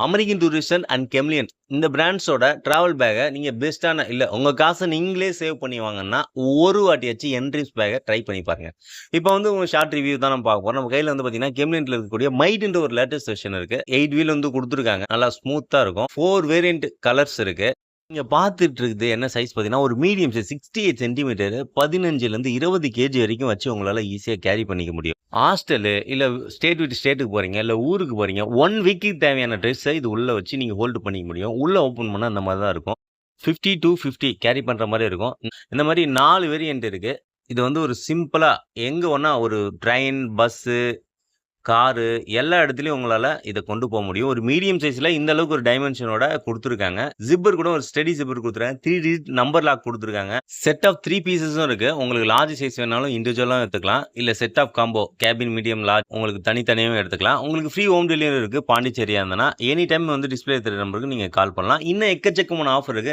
American tourist and கெம்லியன் இந்த பிராண்ட்ஸோட travel பேக்கை நீங்கள் பெஸ்ட்டான இல்லை உங்கள் காசை நீங்களே சேவ் பண்ணி வாங்கன்னா ஒரு வாட்டியாச்சும் என்ட்ரிஸ் பேக்கை ட்ரை பண்ணி பாருங்க. இப்போ வந்து உங்கள் ஷார்ட் ரிவ்யூ தான் நம்ம பார்க்க போகிறோம். நம்ம கையில் வந்து பார்த்தீங்கன்னா கெம்லியன்ல இருக்கக்கூடிய மைட்ன்ற ஒரு லேட்டஸ்ட் வெர்ஷன் இருக்குது. 8 வீல் வந்து கொடுத்துருக்காங்க. நல்லா ஸ்மூத்தாக இருக்கும். 4 வேரியன்ட் கலர்ஸ் இருக்குது. நீங்க பார்த்துட்டு இருக்குது என்ன சைஸ் பார்த்தீங்கன்னா, ஒரு மீடியம் சைஸ் 68 சென்டிமீட்டர் 15லேருந்து 20 கேஜி வரைக்கும் வச்சு உங்களால ஈஸியா கேரி பண்ணிக்க முடியும். ஹாஸ்டலு இல்ல ஸ்டேட் விட்டு ஸ்டேட்டுக்கு போறீங்க, இல்ல ஊருக்கு போறீங்க. 1 வீக்குக்கு தேவையான ட்ரெஸ்ஸை இது உள்ள வச்சு நீங்க ஹோல்டு பண்ணிக்க முடியும். உள்ள ஓப்பன் பண்ணா அந்த மாதிரி தான் இருக்கும். 50 to 50 கேரி பண்ற மாதிரி இருக்கும். இந்த மாதிரி 4 வேரியன்ட் இருக்கு. இது வந்து ஒரு சிம்பிளா எங்க வேணா ஒரு ட்ரெயின், பஸ்ஸு, காரு எல்லா இடத்துலயும் உங்களால இத கொண்டு போ முடியும். ஒரு மீடியம் சைஸ்ல இந்த அளவுக்கு ஒரு டைமென்ஷனோட குடுத்துருக்காங்க. ஜிப்பர் கூட ஒரு ஸ்டெடி ஜிப்பர் குடுத்துருக்காங்க. 3 டிஜிட் நம்பர் லாக் குடுத்துருக்காங்க. செட் ஆஃப் 3 பீஸஸும் இருக்கு. உங்களுக்கு லார்ஜ் சைஸ் வேணாலும் இண்டிவிஜுவலா எடுத்துக்கலாம். இல்ல set of combo cabin, medium, large உங்களுக்கு தனித்தனியாவும் எடுத்துக்கலாம். உங்களுக்கு ஃப்ரீ ஹோம் டெலிவரி இருக்கு. பாண்டிச்சேரியா இருந்தனா எனி டைம் வந்து டிஸ்ப்ளே தெரியற நம்பருக்கு நீங்க கால் பண்ணலாம். இன்னும் எக்கச்சக்கமான ஆஃபர் இருக்கு.